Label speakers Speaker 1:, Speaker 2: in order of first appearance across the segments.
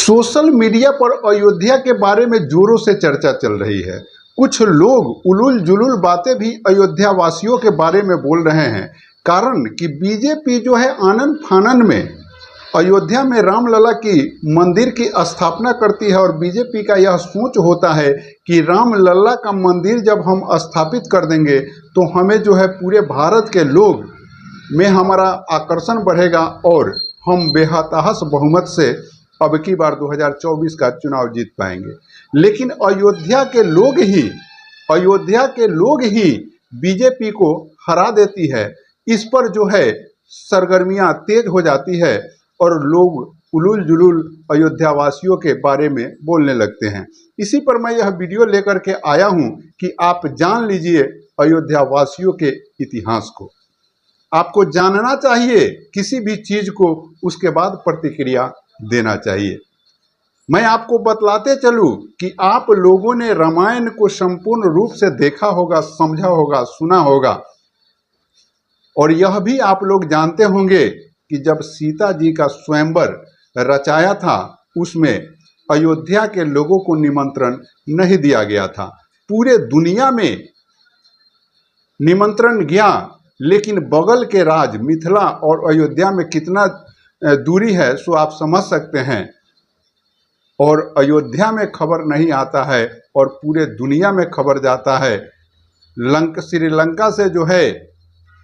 Speaker 1: Social media पर अयोध्या के बारे में जोरों से चर्चा चल रही है। कुछ लोग उलूल जुलूल बातें भी अयोध्या वासियों के बारे में बोल रहे हैं। कारण कि बीजेपी जो है आनन फानन में अयोध्या में रामलला की मंदिर की स्थापना करती है और बीजेपी का यह सोच होता है कि रामलला का मंदिर जब हम स्थापित कर देंगे तो हमें जो है पूरे भारत के लोग में हमारा आकर्षण बढ़ेगा और हम बेहताश बहुमत से अब की बार 2024 का चुनाव जीत पाएंगे। लेकिन अयोध्या के लोग ही बीजेपी को हरा देती है। इस पर जो है सरगर्मियां तेज हो जाती है और लोग उलूल जुलूल अयोध्या वासियों के बारे में बोलने लगते हैं। इसी पर मैं यह वीडियो लेकर के आया हूं कि आप जान लीजिए अयोध्या वासियों के इतिहास को। आपको जानना चाहिए किसी भी चीज को, उसके बाद प्रतिक्रिया देना चाहिए। मैं आपको बतलाते चलूं कि आप लोगों ने रामायण को संपूर्ण रूप से देखा होगा, समझा होगा, सुना होगा और यह भी आप लोग जानते होंगे कि जब सीता जी का स्वयंवर रचाया था उसमें अयोध्या के लोगों को निमंत्रण नहीं दिया गया था। पूरे दुनिया में निमंत्रण गया, लेकिन बगल के राज मिथिला और अयोध्या में कितना दूरी है सो आप समझ सकते हैं। और अयोध्या में खबर नहीं आता है और पूरे दुनिया में खबर जाता है। श्रीलंका से जो है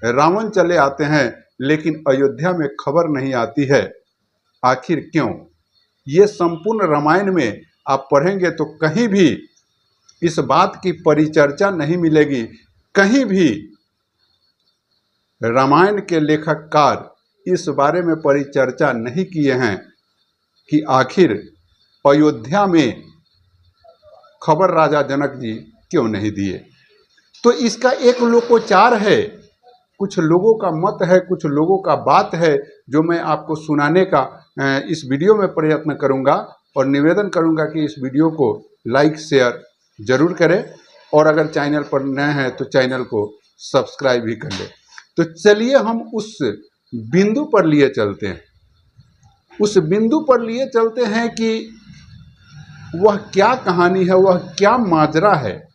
Speaker 1: रावण चले आते हैं, लेकिन अयोध्या में खबर नहीं आती है। आखिर क्यों? ये संपूर्ण रामायण में आप पढ़ेंगे तो कहीं भी इस बात की परिचर्चा नहीं मिलेगी। कहीं भी रामायण के लेखककार इस बारे में परिचर्चा नहीं किए हैं कि आखिर अयोध्या में खबर राजा जनक जी क्यों नहीं दिए। तो इसका एक लोकोचार है, कुछ लोगों का मत है, कुछ लोगों का बात है जो मैं आपको सुनाने का इस वीडियो में प्रयत्न करूंगा और निवेदन करूंगा कि इस वीडियो को लाइक शेयर जरूर करें और अगर चैनल पर नए हैं तो चैनल को सब्सक्राइब भी कर लें। तो चलिए हम उस बिंदु पर लिए चलते हैं। उस बिंदु पर लिए चलते हैं कि वह क्या कहानी है, वह क्या माजरा है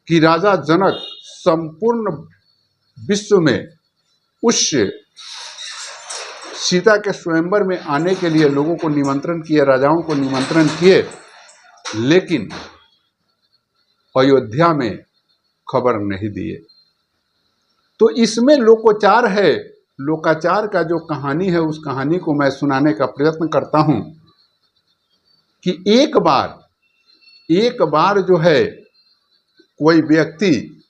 Speaker 1: कि राजा जनक संपूर्ण विश्व में उस सीता के स्वयंवर में आने के लिए लोगों को निमंत्रण किए, राजाओं को निमंत्रण किए, लेकिन अयोध्या में खबर नहीं दिए। तो इसमें लोकोचार है। लोकाचार का जो कहानी है उस कहानी को मैं सुनाने का प्रयत्न करता हूं कि एक बार जो है कोई व्यक्ति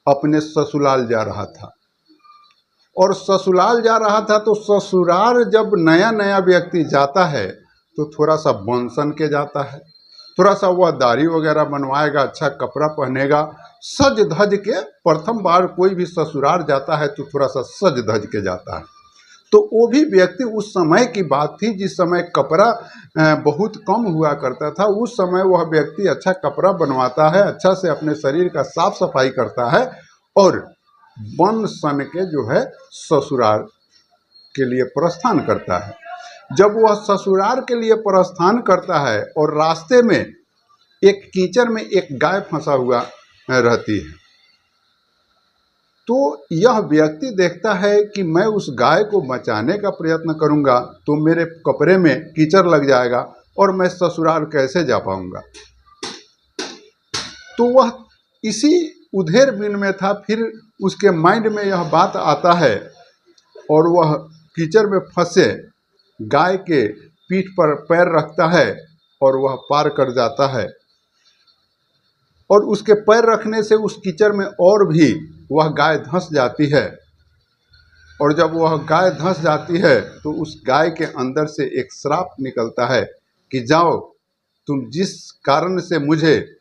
Speaker 1: अपने ससुराल जा रहा था और ससुराल जा रहा था तो ससुराल जब नया नया व्यक्ति जाता है तो थोड़ा सा बन सन के जाता है, थोड़ा सा वह दाढ़ी वगैरह बनवाएगा, अच्छा कपड़ा पहनेगा, सज धज के। प्रथम बार कोई भी ससुराल जाता है तो थोड़ा सा सज धज के जाता है। तो वो भी व्यक्ति, उस समय की बात थी जिस समय कपड़ा बहुत कम हुआ करता था, उस समय वह व्यक्ति अच्छा कपड़ा बनवाता है, अच्छा से अपने शरीर का साफ सफाई करता है और बन सन के जो है ससुराल के लिए प्रस्थान करता है। जब वह ससुराल के लिए प्रस्थान करता है और रास्ते में एक कीचड़ में एक गाय फंसा हुआ रहती है, तो यह व्यक्ति देखता है कि मैं उस गाय को बचाने का प्रयत्न करूंगा तो मेरे कपड़े में कीचड़ लग जाएगा और मैं ससुराल कैसे जा पाऊंगा। तो वह इसी उधेर बिन में था। फिर उसके माइंड में यह बात आता है और वह कीचड़ में फंसे गाय के पीठ पर पैर रखता है और वह पार कर जाता है। और उसके पैर रखने से उस कीचड़ में और भी वह गाय धंस जाती है और जब वह गाय धंस जाती है तो उस गाय के अंदर से एक श्राप निकलता है कि जाओ, तुम जिस कारण से मुझे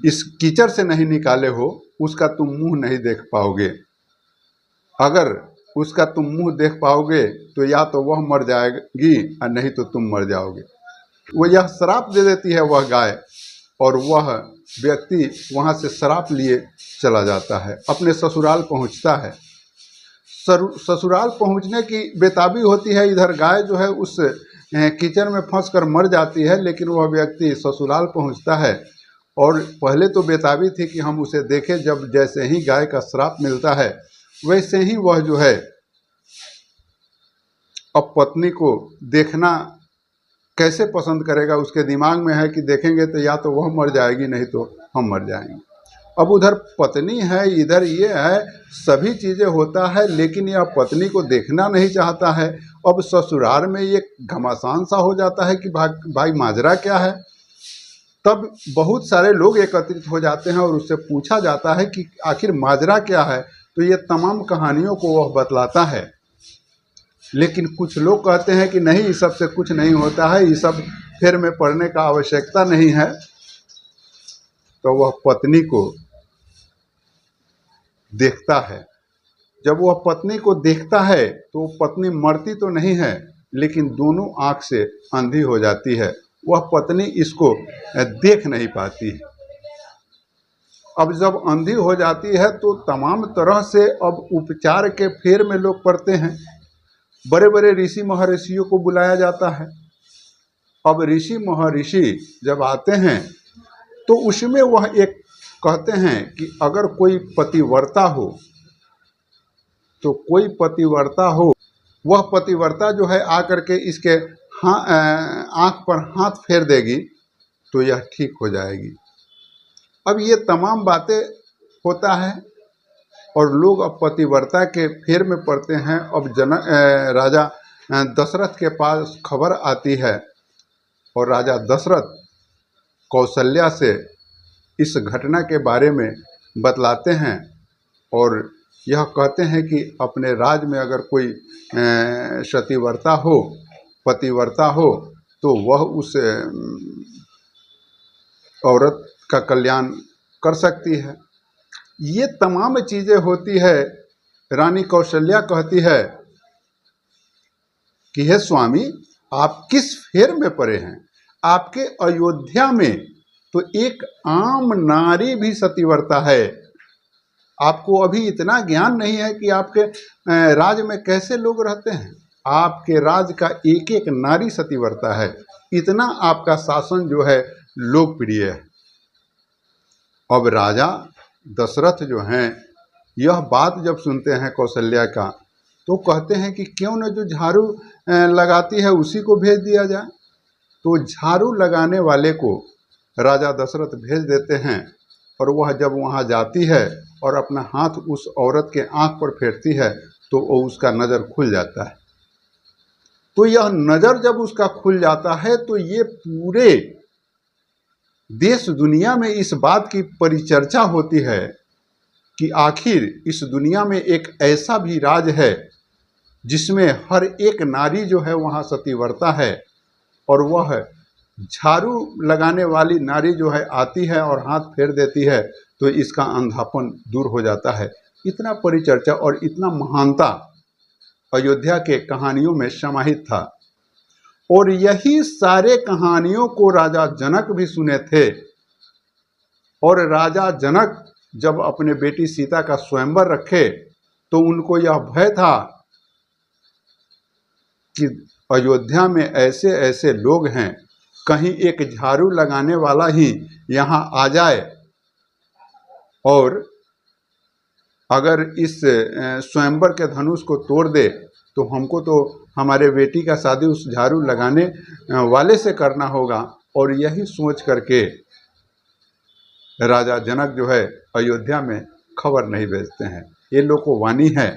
Speaker 1: इस कीचड़ से नहीं निकाले हो उसका तुम मुंह नहीं देख पाओगे। अगर उसका तुम मुंह देख पाओगे तो या तो वह मर जाएगी और नहीं तो तुम मर जाओगे। वो यह श्राप दे देती है वह गाय और वह व्यक्ति वहाँ से श्राप लिए चला जाता है, अपने ससुराल पहुँचता है। ससुराल पहुंचने की बेताबी होती है। इधर गाय जो है उस कीचड़ में फंस कर मर जाती है, लेकिन वह व्यक्ति ससुराल पहुंचता है। और पहले तो बेताबी थी कि हम उसे देखें, जब जैसे ही गाय का श्राप मिलता है वैसे ही वह जो है अब पत्नी को देखना कैसे पसंद करेगा। उसके दिमाग में है कि देखेंगे तो या तो वह मर जाएगी, नहीं तो हम मर जाएंगे। अब उधर पत्नी है, इधर ये है, सभी चीज़ें होता है, लेकिन यह पत्नी को देखना नहीं चाहता है। अब ससुराल में ये घमासान सा हो जाता है कि भाई माजरा क्या है। तब बहुत सारे लोग एकत्रित हो जाते हैं और उससे पूछा जाता है कि आखिर माजरा क्या है। तो ये तमाम कहानियों को वह बतलाता है। लेकिन कुछ लोग कहते हैं कि नहीं, इस सब से कुछ नहीं होता है, ये सब फेर में पड़ने का आवश्यकता नहीं है। तो वह पत्नी को देखता है। जब वह पत्नी को देखता है तो पत्नी मरती तो नहीं है, लेकिन दोनों आंख से अंधी हो जाती है। वह पत्नी इसको देख नहीं पाती है। अब जब अंधी हो जाती है तो तमाम तरह से अब उपचार के फेर में लोग पड़ते हैं। बड़े बड़े ऋषि महर्षियों को बुलाया जाता है। अब ऋषि महर्षि जब आते हैं तो उसमें वह एक कहते हैं कि अगर कोई पतिव्रता हो, तो कोई पतिव्रता हो, वह पतिव्रता जो है आकर के इसके आँख पर हाथ फेर देगी तो यह ठीक हो जाएगी। अब ये तमाम बातें होता है और लोग अब पतिव्रता के फेर में पड़ते हैं। अब राजा दशरथ के पास खबर आती है और राजा दशरथ कौशल्या से इस घटना के बारे में बतलाते हैं और यह कहते हैं कि अपने राज में अगर कोई सतीव्रता हो, पतिव्रता हो, तो वह उस औरत का कल्याण कर सकती है। ये तमाम चीज़ें होती है। रानी कौशल्या कहती है कि हे स्वामी, आप किस फेर में पड़े हैं? आपके अयोध्या में तो एक आम नारी भी सतीव्रता है। आपको अभी इतना ज्ञान नहीं है कि आपके राज में कैसे लोग रहते हैं। आपके राज का एक एक नारी सतीव्रता है। इतना आपका शासन जो है लोकप्रिय है। अब राजा दशरथ जो हैं, यह बात जब सुनते हैं कौशल्या का, तो कहते हैं कि क्यों न जो झाड़ू लगाती है उसी को भेज दिया जाए। तो झाड़ू लगाने वाले को राजा दशरथ भेज देते हैं और वह जब वहाँ जाती है और अपना हाथ उस औरत के आँख पर फेरती है तो वो उसका नज़र खुल जाता है। तो यह नज़र जब उसका खुल जाता है तो ये पूरे देश दुनिया में इस बात की परिचर्चा होती है कि आखिर इस दुनिया में एक ऐसा भी राज है जिसमें हर एक नारी जो है वहाँ सतीव्रता है, और वह झाड़ू लगाने वाली नारी जो है आती है और हाथ फेर देती है तो इसका अंधापन दूर हो जाता है। इतना परिचर्चा और इतना महानता अयोध्या के कहानियों में समाहित था। और यही सारे कहानियों को राजा जनक भी सुने थे। और राजा जनक जब अपने बेटी सीता का स्वयंवर रखे तो उनको यह भय था कि अयोध्या में ऐसे ऐसे लोग हैं, कहीं एक झाड़ू लगाने वाला ही यहाँ आ जाए और अगर इस स्वयंवर के धनुष को तोड़ दे तो हमको तो हमारे बेटी का शादी उस झाड़ू लगाने वाले से करना होगा। और यही सोच करके राजा जनक जो है अयोध्या में खबर नहीं भेजते हैं। ये लोकवाणी है।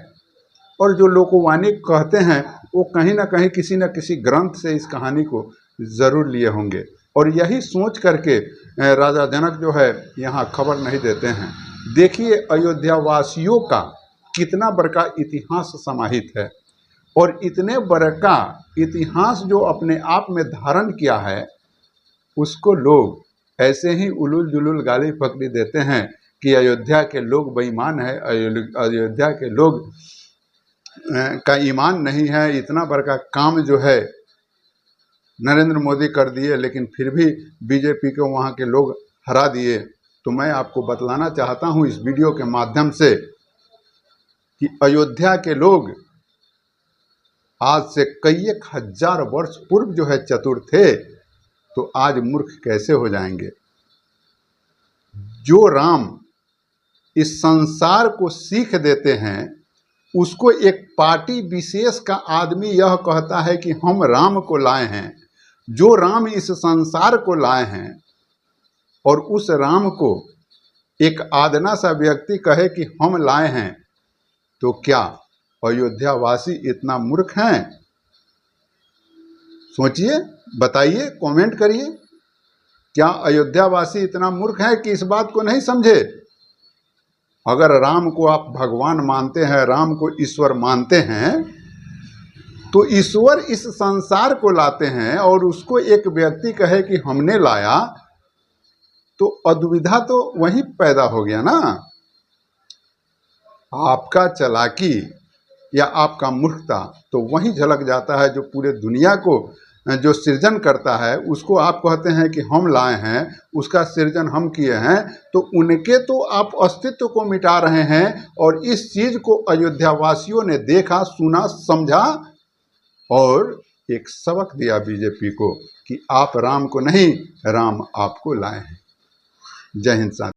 Speaker 1: और जो लोकवाणी कहते हैं वो कहीं ना कहीं किसी न किसी ग्रंथ से इस कहानी को ज़रूर लिए होंगे। और यही सोच करके राजा जनक जो है यहाँ खबर नहीं देते हैं। देखिए अयोध्या वासियों का कितना बड़का इतिहास समाहित है, और इतने बड़का इतिहास जो अपने आप में धारण किया है उसको लोग ऐसे ही उलूल जुलूल गाली पकड़ी देते हैं कि अयोध्या के लोग बेईमान है, अयोध्या के लोग का ईमान नहीं है। इतना बड़का काम जो है नरेंद्र मोदी कर दिए, लेकिन फिर भी बीजेपी को वहाँ के लोग हरा दिए। तो मैं आपको बतलाना चाहता हूँ इस वीडियो के माध्यम से कि अयोध्या के लोग आज से कई एक हजार वर्ष पूर्व जो है चतुर थे, तो आज मूर्ख कैसे हो जाएंगे। जो राम इस संसार को सीख देते हैं, उसको एक पार्टी विशेष का आदमी यह कहता है कि हम राम को लाए हैं। जो राम इस संसार को लाए हैं और उस राम को एक आदना सा व्यक्ति कहे कि हम लाए हैं, तो क्या अयोध्यावासी इतना मूर्ख हैं? सोचिए, बताइए, कमेंट करिए। क्या अयोध्यावासी इतना मूर्ख है कि इस बात को नहीं समझे? अगर राम को आप भगवान मानते हैं, राम को ईश्वर मानते हैं, तो ईश्वर इस संसार को लाते हैं और उसको एक व्यक्ति कहे कि हमने लाया, तो अदुविधा तो वहीं पैदा हो गया ना। आपका चालाकी या आपका मूर्खता तो वहीं झलक जाता है। जो पूरे दुनिया को जो सृजन करता है, उसको आप कहते हैं कि हम लाए हैं, उसका सृजन हम किए हैं, तो उनके तो आप अस्तित्व को मिटा रहे हैं। और इस चीज को अयोध्यावासियों ने देखा, सुना, समझा और एक सबक दिया बीजेपी को कि आप राम को नहीं, राम आपको लाए हैं। जय हिंद साथी।